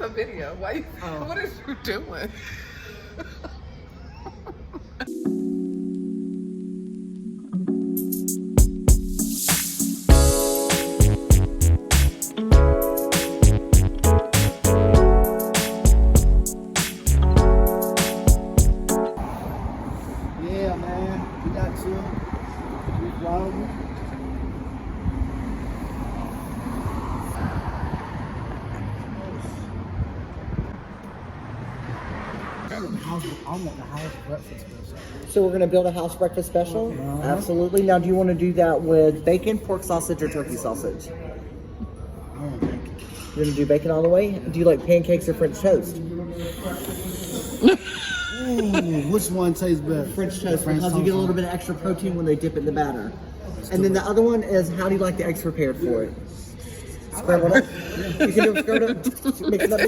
A video. Why? What is you doing? Yeah, man. We got you. We vlogging. I want the house breakfast special. So we're gonna build a house breakfast special? Absolutely. Now, do you want to do that with bacon, pork sausage, or turkey sausage? I want bacon. You're gonna do bacon all the way? Do you like pancakes or French toast? Ooh, which one tastes better? French toast, French because you get a toast. little bit of extra protein when they dip it in the batter. And then the other one is, how do you like the eggs prepared for it? Scrambled up? You can do it scrambled up? Mix it up.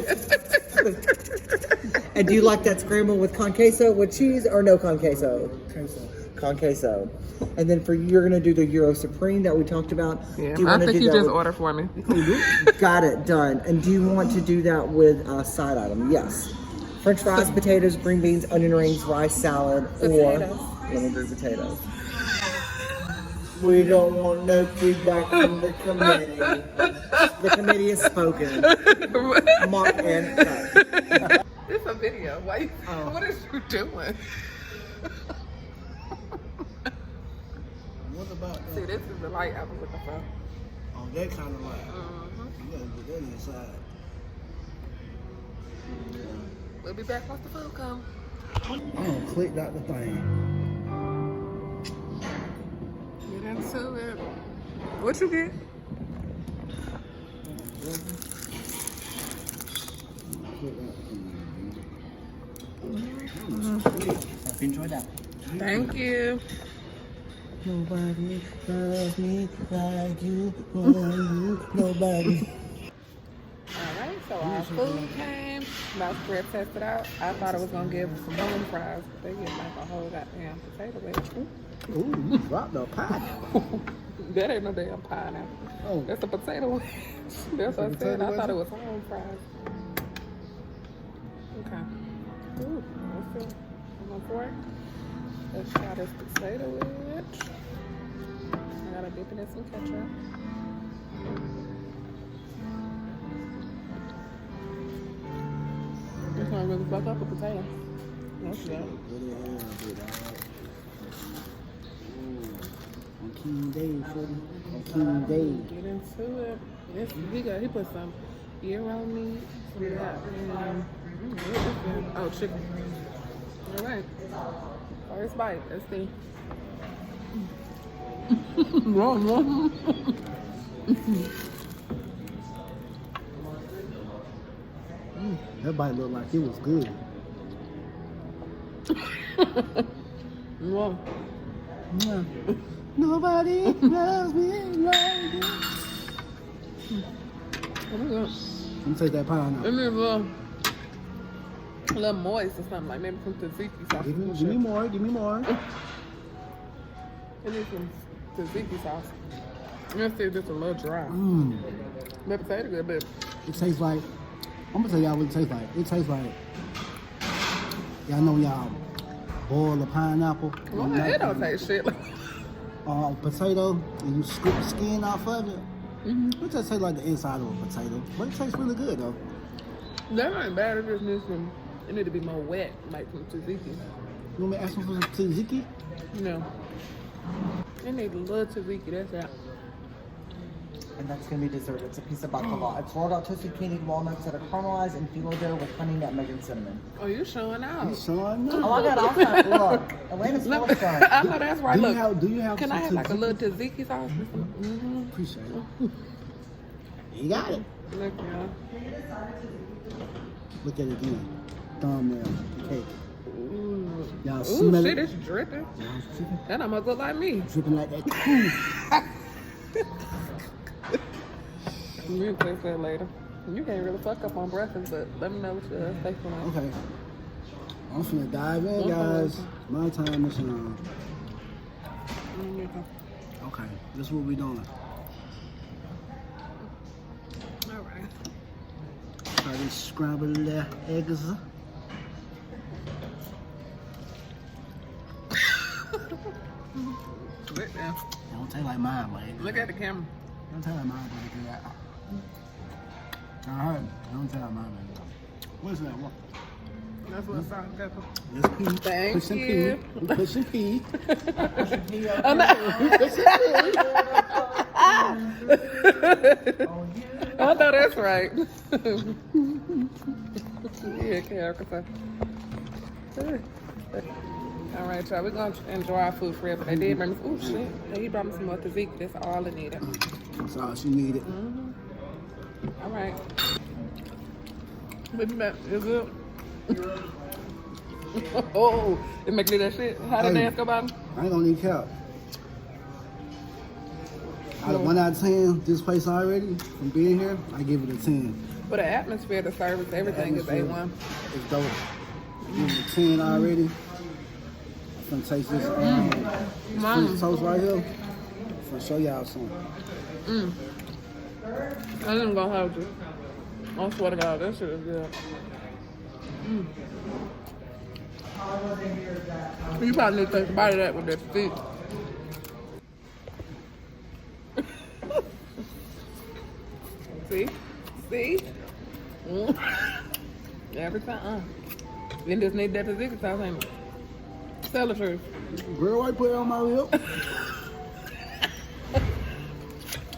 And do you like that scramble with con queso with cheese or no con queso? Queso. Con queso. And then for you, you're gonna do the Euro Supreme that we talked about. Yeah, Do you I wanna think do you that just with- ordered for me. Got it, done. And do you want to do that with a side item? Yes. French fries, potatoes, green beans, onion rings, rice salad, Potatoes. or let me do potatoes. We don't want no feedback from the committee. The committee has spoken. Mark and cut. It's a video. Why? What is you doing? What about that? See, this is the light I was looking for. Oh, that kind of light. You gotta put that inside. We'll be back once the food comes. I don't click out the thing. Get into it. What you get? Hope you enjoyed that. Thank you. Nobody loves me like you, nobody. Alright, so our food came. Mouse bread tested out. I thought it was gonna give some home fries, but they get like a whole goddamn potato wedge. Ooh, you dropped the pineapple. That ain't no damn pineapple. Oh. That's a potato wedge. That's what I said. potato I thought it wedge? was home fries. Okay. Ooh, let's see. I'm on for it. Let's try this potato wedge. I gotta dip it in some ketchup. It's gonna really fuck up a potato. That's good. Good in here, good, all right. Ooh, on King Day, Shorty. On King Day. Get into it. This, he put some gyro meat, some of that. What is this? Oh, chicken. All right. First bite. Let's see. That bite looked like it was good. Whoa. Yeah. Nobody loves me like you. Let me take that pineapple. a little moist or something, like maybe some tzatziki sauce. Give me more, give me more. It needs some tzatziki sauce. Let's see if it's a little dry. Mmm. The potato good, but It tastes like, I'm gonna tell y'all what it tastes like. It tastes like, y'all know y'all boil a pineapple. well, it don't taste shit. Potato, and you scoop the skin off of it. It just tastes like the inside of a potato, but it tastes really good though. That ain't bad. It just needs some. It need to be more wet, like some tzatziki. You want me to ask for some tzatziki? No. It need a little tzatziki. That's that. And that's gonna be dessert. It's a piece of baklava. It's rolled out toasted candied walnuts that are caramelized in phyllo dough with honey, nutmeg, and cinnamon. Oh, you showing out? You showing up? Oh, I got all that. Look, Atlanta's full of stuff. I know that's right. Look, Do you have can some I have like a tzatziki? little tzatziki sauce? Mm-hmm. Appreciate it. You got it. Look, y'all. Look at it again. Thumbnail, the cake. Ooh. Y'all Ooh, smell shit, it? it's dripping. Y'all dripping, That almost look like me. dripping like that. You can taste that later. You can't really fuck up on breakfast, but let me know what your steak on. Okay. I'm finna dive in, guys. My time is on. Okay, this is what we doing. All right. try these scrambled eggs. Look there. They don't taste like mine, but they Look at the camera. don't taste like mine, but they good. I heard. They don't taste like mine, but what's that? What? That's what salt and pepper. This pea. Thank Put some you. pea. We put some pea. Oh, no. I know that's right. Yeah, character. All right, y'all. We're going to enjoy our food forever. They did bring me, oh, shit. He brought me some more tzatziki. That's all I needed. That's all she needed. All right. Baby back. Is it? Oh, it make me that shit. How the Hey. dance go by? I ain't gonna need cap. Out of 1 out of 10, this place already, from being here, I give it a 10. But the atmosphere, the service, everything is Atmosphere. A1. It's dope. I give it a 10 already. I'm gonna taste this French toast right here. I'm gonna show y'all something. I ain't gonna hold you. I swear to God, that shit is good. You probably need to take a bite of that with that stick. See? See? Every time. You just need that tzatziki sauce, ain't it? Tell it first. Girl, why put it on my lip?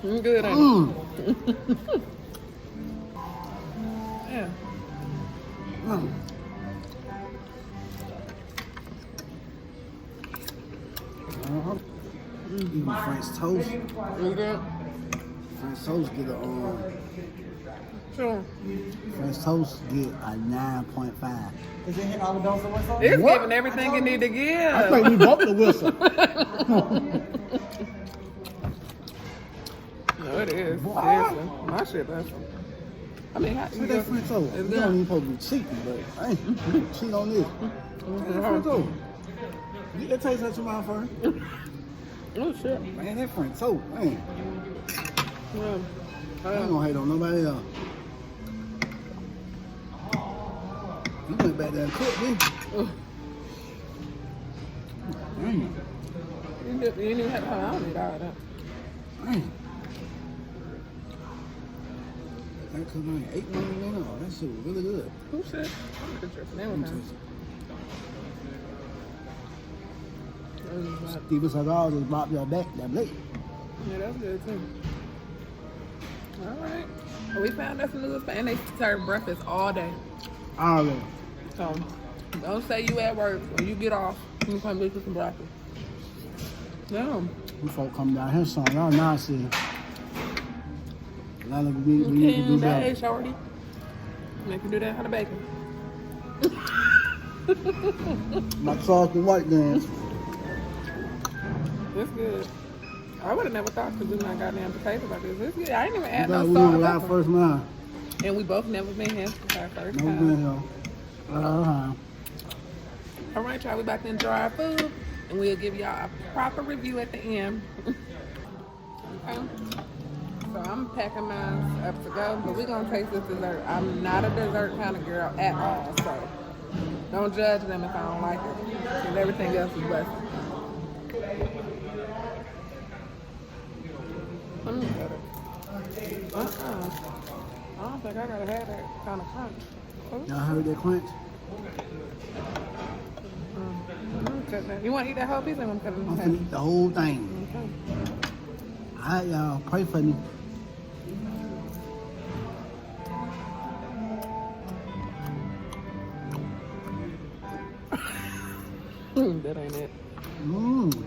Good, ain't it? Mmm. Yeah. Mm. Uh-huh. Even French toast. You good? French toast get a Sure. French toast get a 9.5. Is it hitting all the bells and whistles? It's What? giving everything you need to give. I think we broke the whistle. No, it is. What? Seriously. My shit, that's I mean, how Look at that French toast. It's You don't even good. supposed to be cheating, but I ain't cheat on this. Take that French toast. Get that taste out your mouth first. Oh, shit. Man, that French toast, man. Yeah. I ain't gonna hate on nobody else. You went back there and cooked, didn't you? Dang. You didn't even have to come out and eat all that. Dang. That cooked like 8 minutes. That shit was really good. Oh, shit. I'm good tripping Let me everything. taste it. Steven Seagal just dropped your back, that blade. Yeah, that's good too. All right. Well, we found us a new spot, and they serve breakfast all day. All of it. So don't say you at work when you get off. You can come get you some breakfast. Yeah. You folk come down here, son. Y'all nonsense. Now we need to do King better. Day, shorty. Make you do that how to bacon. My sauce and white dance. It's good. I would have never thought to do my goddamn potatoes like this. It's good. I ain't even We add got no we salt. went or without pepper. first line. And we both never been here. It's our first Never time. been here. All right, y'all. We about to enjoy our food, and we'll give y'all a proper review at the end. Okay. So I'm packing mine up to go, but we're gonna taste this dessert. I'm not a dessert kind of girl at all, so don't judge them if I don't like it. Because everything else is blessed. Let me get it. I don't think I gotta have that kind of crunch. Oh, Y'all heard that crunch? I'm gonna cut that. You want to eat that whole piece? I'm gonna cut it in I'm half. finna eat the whole thing. Okay. Alright, y'all. Pray for me. That ain't it. Mmm.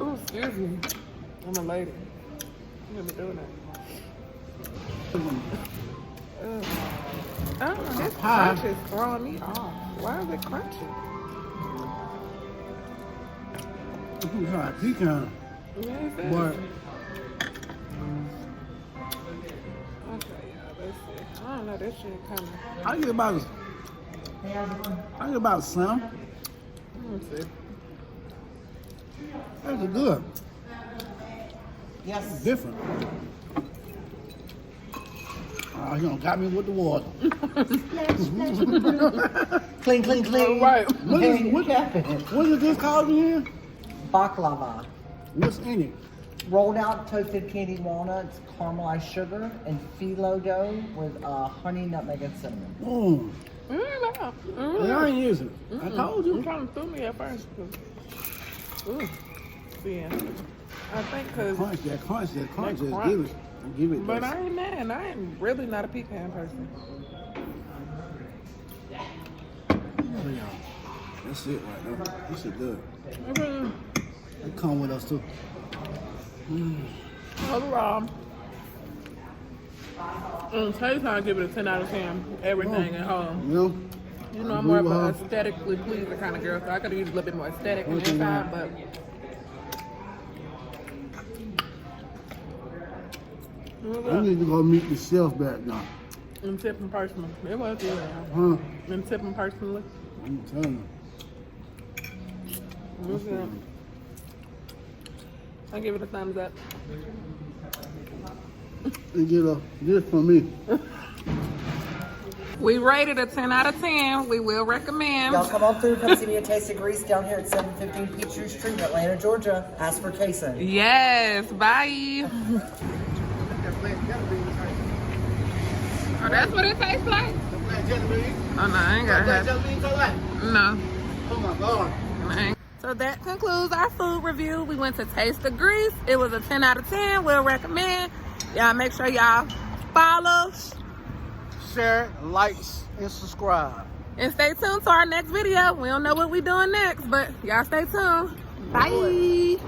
Oh, excuse me. I'm a lady. I'm gonna be doing that. Ugh. Oh, this Pie. crunch is throwing me off. Why is it crunchy? You try pecan. Yeah, it says. But Okay, yeah, let's see. I don't know, this shit kind of. I get about some. Let's see. That's good. Yes. Different. Oh, you done got me with the water. Clean, clean, clean. Right. What is this called again? Baklava. What's in it? Rolled out toasted candied walnuts, caramelized sugar, and phyllo dough with honey, nutmeg, and cinnamon. Mm. Mm-hmm. I ain't using it. I told I'm you. trying to fool me at first. Ooh. Yeah. I think because... Crunch. Just crunch. give it. But this. I ain't mad. I ain't really not a pecan person. Oh, yeah. That's it right there. This is good. Mm-hmm. They come with us too. Overall, taste, I give it a 10 out of 10. Everything at home. You know? You know, I'm more of an aesthetically pleasing kind of girl, so I could have used a little bit more aesthetic on the inside, but... I need to go meet the chef back now. I'm tipping personally. It was good. Huh? I'm tipping personally. I'm telling It was good. I give it a thumbs up. you. Get this for me. We rated a 10 out of 10. We will recommend. Y'all come on through, come see me at Taste of Grease down here at 715 Peachtree Street, Atlanta, Georgia. Ask for Kason. Yes. Bye. Oh, that's what it tastes like? Oh, no, I ain't got that. No. Oh my God. So that concludes our food review. We went to Taste of Grease. It was a 10 out of 10. We'll recommend. Y'all make sure y'all follow. Share, likes, and subscribe. And stay tuned to our next video. We don't know what we're doing next, but y'all stay tuned. Bye.